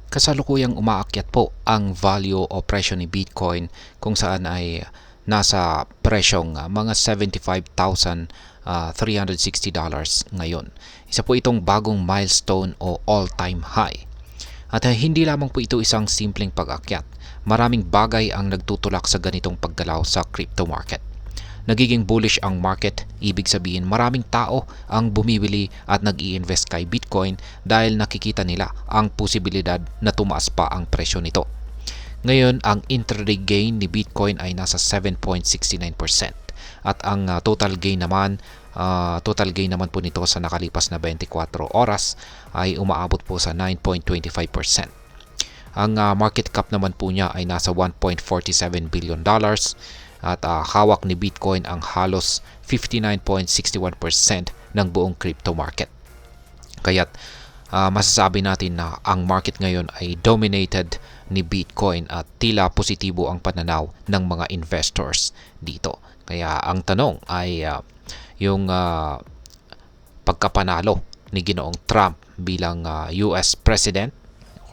Kasalukuyang umaakyat po ang value o presyo ni Bitcoin kung saan ay nasa presyong mga $75,360 ngayon. Isa po itong bagong milestone o all-time high. At hindi lamang po ito isang simpleng pag-akyat. Maraming bagay ang nagtutulak sa ganitong paggalaw sa crypto market. Nagiging bullish ang market, ibig sabihin maraming tao ang bumibili at nag-i-invest kay Bitcoin dahil nakikita nila ang posibilidad na tumaas pa ang presyo nito. Ngayon, ang intraday gain ni Bitcoin ay nasa 7.69% at ang total gain naman po nito sa nakalipas na 24 oras ay umaabot po sa 9.25%. Ang market cap naman po niya ay nasa $1.47 billion at hawak ni Bitcoin ang halos 59.61% ng buong crypto market. Kaya't masasabi natin na ang market ngayon ay dominated ni Bitcoin at tila positibo ang pananaw ng mga investors dito. Kaya ang tanong ay yung pagkapanalo ni Ginoong Trump bilang US President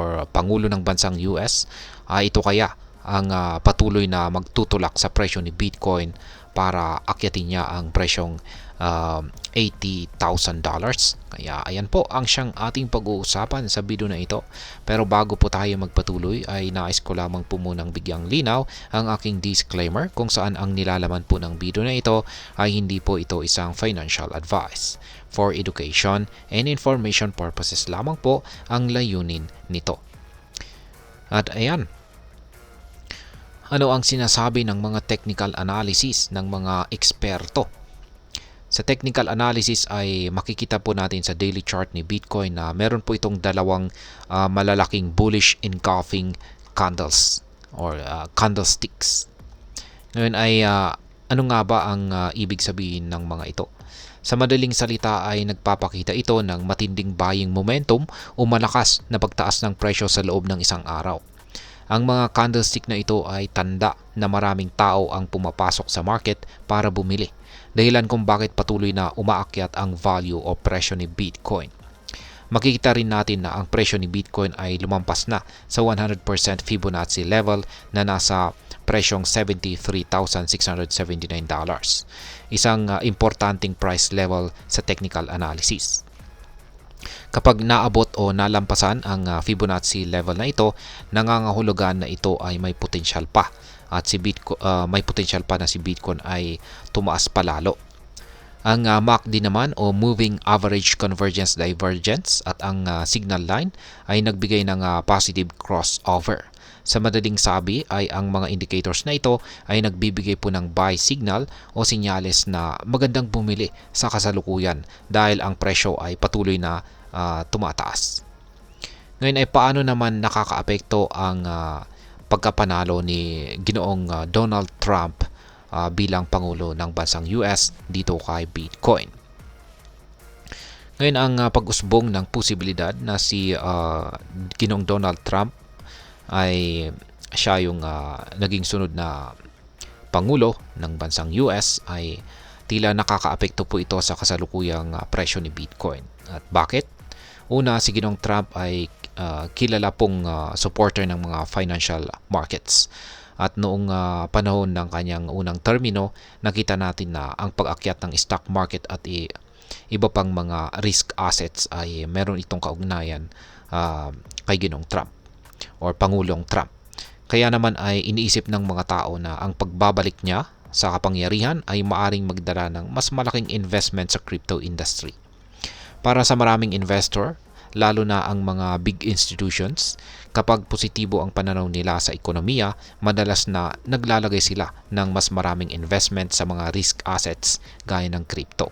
or Pangulo ng bansang US, ito kaya ang patuloy na magtutulak sa presyo ni Bitcoin para akyatin niya ang presyong $80,000. Kaya ayan po ang siyang ating pag-uusapan sa video na ito. Pero bago po tayo magpatuloy ay nais ko lamang po munang bigyang linaw ang aking disclaimer kung saan ang nilalaman po ng video na ito ay hindi po ito isang financial advice. For education and information purposes lamang po ang layunin nito. At ayan, ano ang sinasabi ng mga technical analysis ng mga eksperto? Sa technical analysis ay makikita po natin sa daily chart ni Bitcoin na meron po itong dalawang malalaking bullish engulfing candles or candlesticks. Ngayon ay ano nga ba ang ibig sabihin ng mga ito? Sa madaling salita ay nagpapakita ito ng matinding buying momentum o malakas na pagtaas ng presyo sa loob ng isang araw. Ang mga candlestick na ito ay tanda na maraming tao ang pumapasok sa market para bumili. Dahilan kung bakit patuloy na umaakyat ang value o presyo ni Bitcoin. Makikita rin natin na ang presyo ni Bitcoin ay lumampas na sa 100% Fibonacci level na nasa presyong $73,679. Isang importanteng price level sa technical analysis. Kapag naabot o nalampasan ang Fibonacci level na ito, nangangahulugan na ito ay may potensyal pa at may potensyal pa na si Bitcoin ay tumaas pa lalo. Ang MACD naman o Moving Average Convergence Divergence at ang signal line ay nagbigay ng positive crossover. Sa madaling sabi ay ang mga indicators na ito ay nagbibigay po ng buy signal o senyales na magandang bumili sa kasalukuyan dahil ang presyo ay patuloy na tumataas. Ngayon ay paano naman nakakaapekto ang pagkapanalo ni Ginoong Donald Trump bilang Pangulo ng bansang US dito kay Bitcoin? Ngayon ang pag-usbong ng posibilidad na si Ginoong Donald Trump ay siya yung naging sunod na Pangulo ng bansang US ay tila nakakaapekto po ito sa kasalukuyang presyo ni Bitcoin. At bakit? Una, si Ginoong Trump ay kilala pong supporter ng mga financial markets. At noong panahon ng kanyang unang termino, nakita natin na ang pag-akyat ng stock market at iba pang mga risk assets ay meron itong kaugnayan kay Ginoong Trump or Pangulong Trump. Kaya naman ay iniisip ng mga tao na ang pagbabalik niya sa kapangyarihan ay maaring magdala ng mas malaking investment sa crypto industry. Para sa maraming investor, lalo na ang mga big institutions, kapag positibo ang pananaw nila sa ekonomiya, madalas na naglalagay sila ng mas maraming investment sa mga risk assets gaya ng crypto.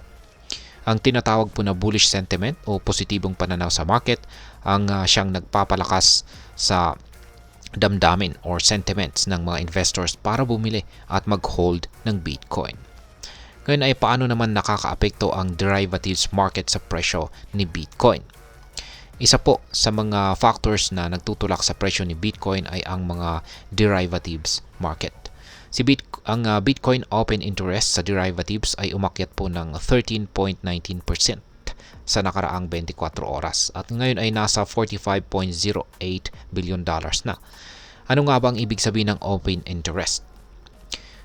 Ang tinatawag po na bullish sentiment o positibong pananaw sa market ang siyang nagpapalakas sa damdamin or sentiments ng mga investors para bumili at mag-hold ng Bitcoin. Ngayon ay paano naman nakakaapekto ang derivatives market sa presyo ni Bitcoin? Isa po sa mga factors na nagtutulak sa presyo ni Bitcoin ay ang mga derivatives market. Ang Bitcoin open interest sa derivatives ay umakyat po ng 13.19% sa nakaraang 24 oras at ngayon ay nasa $45.08 billion na. Ano nga ba ang ibig sabihin ng open interest?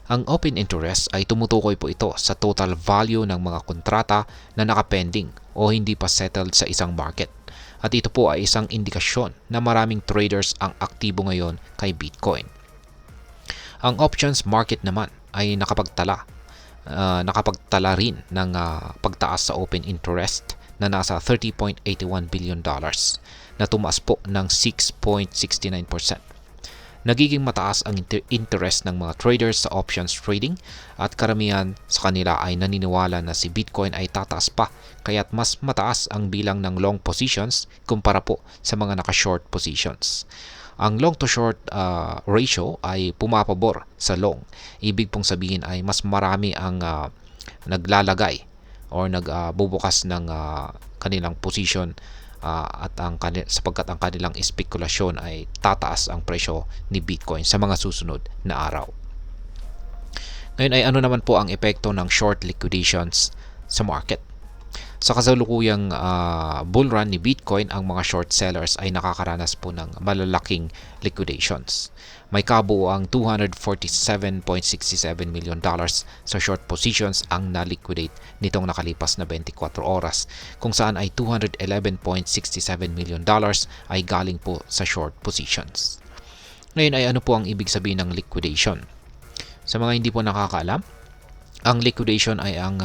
Ang open interest ay tumutukoy po ito sa total value ng mga kontrata na nakapending o hindi pa settled sa isang market. At ito po ay isang indikasyon na maraming traders ang aktibo ngayon kay Bitcoin. Ang options market naman ay nakapagtala rin ng pagtaas sa open interest na nasa $30.81 billion na tumaas po ng 6.69%. Nagiging mataas ang interest ng mga traders sa options trading at karamihan sa kanila ay naniniwala na si Bitcoin ay tataas pa kaya't mas mataas ang bilang ng long positions kumpara po sa mga naka-short positions. Ang long to short ratio ay pumapabor sa long. Ibig pong sabihin ay mas marami ang naglalagay or nagbubukas ng kanilang position sapagkat ang kanilang espekulasyon ay tataas ang presyo ni Bitcoin sa mga susunod na araw. Ngayon ay ano naman po ang epekto ng short liquidations sa market? Sa kasalukuyang bull run ni Bitcoin, ang mga short sellers ay nakakaranas po ng malalaking liquidations. May kabuuang $247.67 million sa short positions ang na-liquidate nitong nakalipas na 24 oras, kung saan ay $211.67 million ay galing po sa short positions. Ngayon ay ano po ang ibig sabihin ng liquidation? Sa mga hindi po nakakaalam, ang liquidation ay ang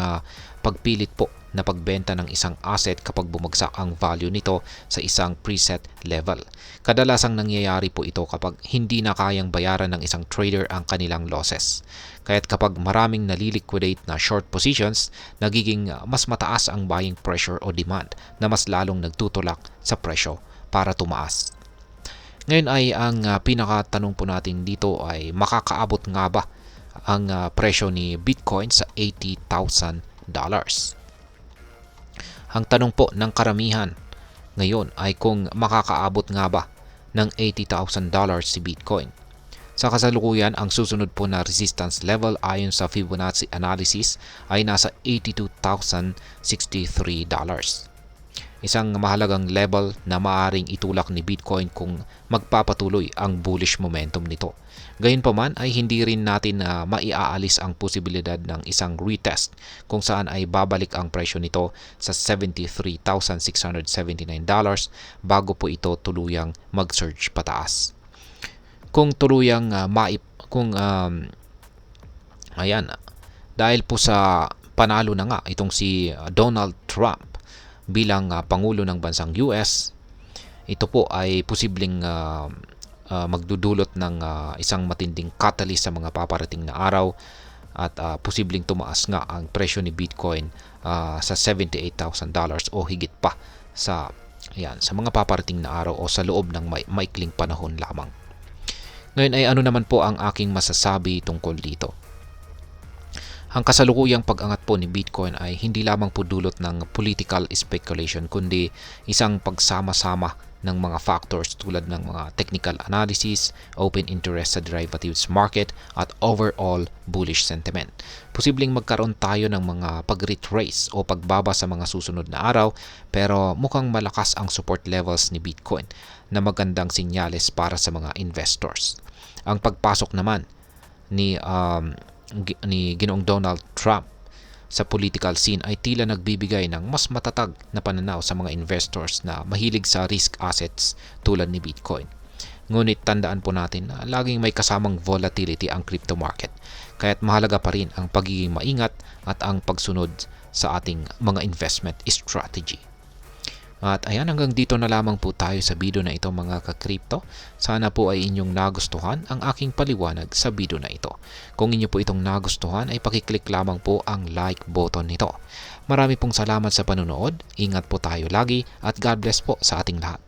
pagpilit po na pagbenta ng isang asset kapag bumagsak ang value nito sa isang preset level. Kadalasang nangyayari po ito kapag hindi na kayang bayaran ng isang trader ang kanilang losses. Kaya't kapag maraming naliliquidate na short positions, nagiging mas mataas ang buying pressure o demand na mas lalong nagtutulak sa presyo para tumaas. Ngayon ay ang pinakatanong po natin dito ay makakaabot nga ba ang presyo ni Bitcoin sa $80,000? Ang tanong po ng karamihan ngayon ay kung makakaabot nga ba ng $80,000 si Bitcoin. Sa kasalukuyan, ang susunod po na resistance level ayon sa Fibonacci analysis ay nasa $82,063. Isang mahalagang level na maaaring itulak ni Bitcoin kung magpapatuloy ang bullish momentum nito. Gayunpaman ay hindi rin natin maiaalis ang posibilidad ng isang retest kung saan ay babalik ang presyo nito sa $73,679 bago po ito tuluyang mag-surge pataas. Kung tuluyang dahil po sa panalo na nga itong si Donald Trump bilang Pangulo ng bansang US, ito po ay posibleng magdudulot ng isang matinding catalyst sa mga paparating na araw at posibleng tumaas nga ang presyo ni Bitcoin sa $78,000 o higit pa sa mga paparating na araw o sa loob ng maikling panahon lamang. Ngayon ay ano naman po ang aking masasabi tungkol dito? Ang kasalukuyang pag-angat po ni Bitcoin ay hindi lamang po dulot ng political speculation kundi isang pagsama-sama ng mga factors tulad ng mga technical analysis, open interest sa derivatives market at overall bullish sentiment. Posibleng magkaroon tayo ng mga pag-retrace o pagbaba sa mga susunod na araw pero mukhang malakas ang support levels ni Bitcoin na magandang senyales para sa mga investors. Ang pagpasok naman ni Ginoong Donald Trump sa political scene ay tila nagbibigay ng mas matatag na pananaw sa mga investors na mahilig sa risk assets tulad ni Bitcoin. Ngunit tandaan po natin na laging may kasamang volatility ang crypto market, kaya't mahalaga pa rin ang pagiging maingat at ang pagsunod sa ating mga investment strategy. At ayan, hanggang dito na lamang po tayo sa video na ito mga ka-crypto. Sana po ay inyong nagustuhan ang aking paliwanag sa video na ito. Kung inyo po itong nagustuhan ay pakiclick lamang po ang like button nito. Marami pong salamat sa panonood, ingat po tayo lagi at God bless po sa ating lahat.